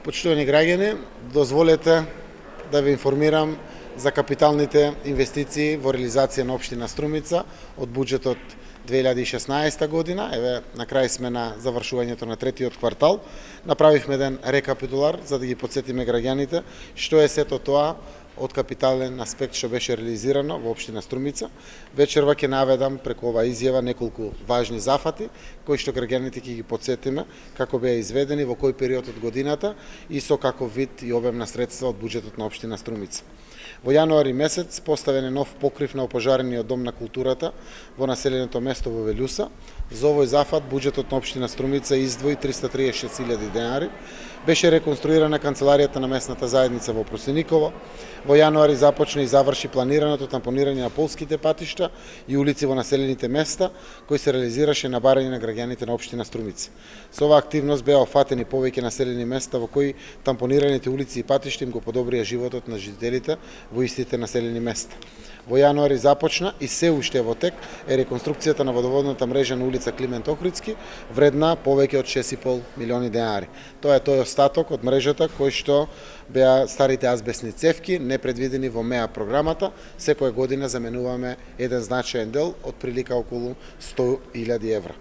Почитувани граѓани, дозволете да ве информирам за капиталните инвестиции во реализација на општина Струмица од буџетот 2016 година. Еве, на крај сме на завршувањето на третиот квартал. Направивме еден рекапитулар за да ги потсетиме граѓаните што е сето тоа од капитален аспект што беше реализирано во општина Струмица. Вечерва ќе наведам преку оваа изјава неколку важни зафати кои што граѓаните ќе ги потсетиме како беа изведени, во кој период од годината и со каков вид и обем на средства од буџетот на општина Струмица. Во јануари месец поставен е нов покрив на опожарениот дом на културата во населеното место во Велјуса. За овој зафат буџетот на општина Струмица издвои 336.000 денари. Беше реконструирана канцеларијата на местната заедница во Просениково. Во јануари започна и заврши планираното тампонирање на полските патишта и улици во населените места, кои се реализираше на барање на граѓаните на општина Струмица. Со оваа активност беа офатени повеќе населени места во кои тампонираните улици и патишта им го подобрија животот на жителите во истите населени места. Во јануари започна и се уште во тек е реконструкцијата на водоводната мрежа на улица Климент Охридски, вредна повеќе од 6,5 милиони денари. Тоа е тој остаток од мрежата кој што беа старите азбесни цевки, непредвидени во МЕА програмата. Секоја година заменуваме еден значаен дел од прилика околу 100.000 евра.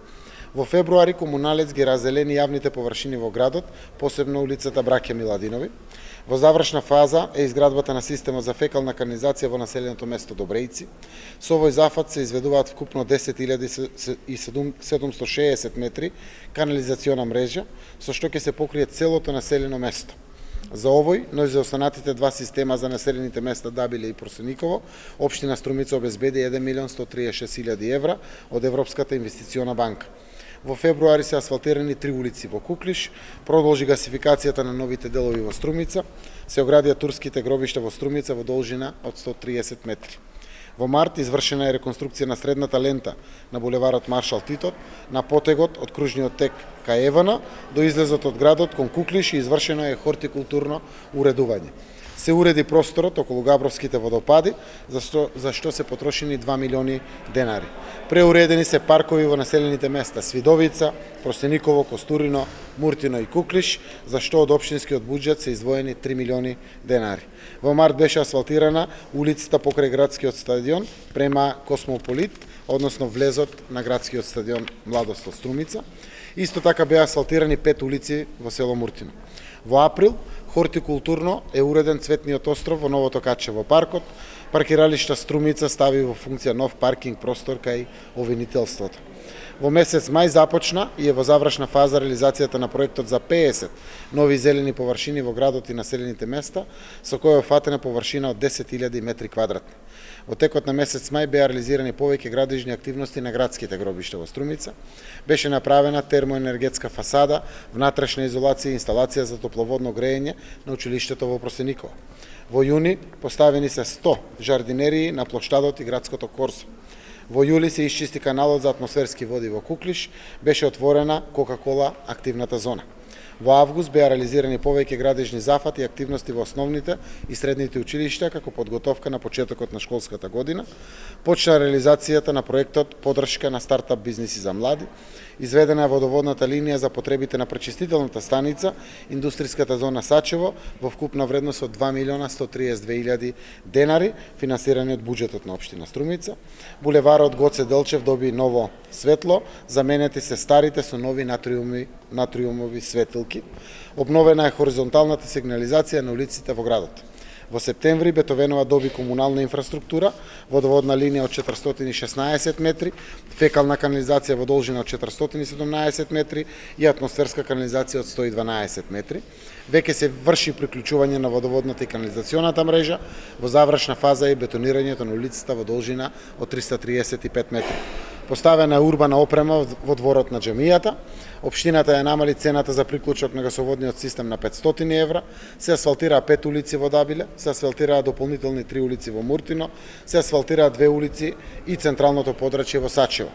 Во февруари комуналец ги разделени јавните површини во градот, посебно улицата Браќа Миладинови. Во завршна фаза е изградбата на системот за фекална канализација во населеното место Добрејци. Со овој зафат се изведуваат вкупно 10.760 метри канализациона мрежа, со што ќе се покрие целото населено место. За овој, но и за останатите два система за населените места Дабиле и Просениково, општина Струмица обезбеди 1.136.000 евра од Европската инвестициона банка. Во февруари се асфалтирани 3 улици во Куклиш, продолжи гасификацијата на новите делови во Струмица, се оградија турските гробишта во Струмица во должина од 130 метри. Во март извршена е реконструкција на средната лента на булеварот Маршал Тито, на потегот од кружниот тек кај Евана до излезот од градот кон Куклиш и извршено е хортикултурно уредување. Се уреди просторот околу Габровските водопади, за што се потрошени 2 милиони денари. Преуредени се паркови во населените места Свидовица, Просениково, Костурино, Муртино и Куклиш, за што од општинскиот буџет се издвоени 3 милиони денари. Во март беше асфалтирана улицата покрај градскиот стадион према Космополит, односно влезот на градскиот стадион Младост од Струмица. Исто така беа асфалтирани 5 улици во село Муртино. Во април хортикултурно е уреден цветниот остров во Новото Каче во паркот. Паркиралишта Струмица стави во функција нов паркинг простор кај овинителството. Во месец мај започна и е во завршна фаза реализацијата на проектот за 50 нови зелени површини во градот и населените места, со која е офатена површина од 10.000 метри квадратни. Во текот на месец мај беа реализирани повеќе градежни активности на градските гробишта во Струмица. Беше направена термоенергетска фасада, внатрешна изолација и инсталација за топловодно грејење на училиштето во Просениково. Во јуни поставени се 100 жардинерии на плоштадот и градското корзо. Во јули се исчисти каналот за атмосферски води во Куклиш, беше отворена Кока-кола активната зона. Во август беа реализирани повеќе градежни зафати и активности во основните и средните училишта како подготовка на почетокот на школската година. Почна реализацијата на проектот Подршка на стартап бизниси за млади. Изведена е водоводната линија за потребите на пречистителната станица, индустриската зона Сачево во вкупна вредност од 2.132.000 денари, финансирани од буџетот на општина Струмица. Булеварот Гоце Делчев доби ново светло, заменети се старите со нови натриумови светилки. Обновена е хоризонталната сигнализација на улиците во градот. Во септември Бетовенова доби комунална инфраструктура, водоводна линија од 416 метри, фекална канализација во должина од 417 метри и атмосферска канализација од 112 метри. Веќе се врши приклучување на водоводната и канализационата мрежа, во завршна фаза е бетонирањето на улицата во должина од 335 метри. Поставена е урбана опрема во дворот на џамијата. Општината ја намали цената за приклучок на гасоводниот систем на 500 евра, се асфалтираа 5 улици во Дабиле, се асфалтираа дополнителни 3 улици во Муртино, се асфалтираа 2 улици и централното подрачје во Сачево.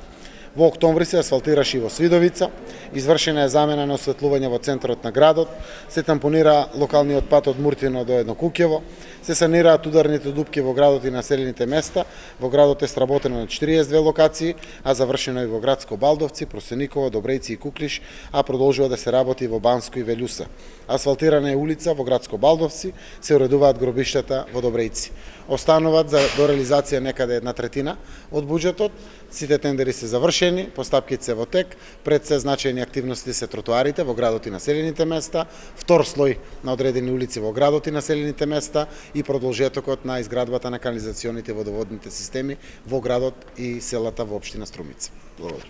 Во октомври се асфалтираше и во Свидовица, извршена е замена на осветлување во центарот на градот, се тампонира локалниот пат од Муртино до Еднокуќево, Се санираат ударните дупки во градот и населените места. Во градот е сработено на 42 локации, а завршено и во Градско Балдовци, Просениково, Добрејци и Куклиш, а продолжува да се работи во Банско и Велјуса. Асфалтирана е улица во Градско Балдовци, се уредуваат гробиштата во Добрејци. Остануваат за до реализација некаде 1/3 од буџетот. Сите тендери се завршени, постапките се во тек, пред се значајни активности се тротоарите во градот и населените места, втор слој на одредени улици во градот и населените места и продолжетокот на изградбата на канализационите и водоводните системи во градот и селата во општина Струмица. Благодарам.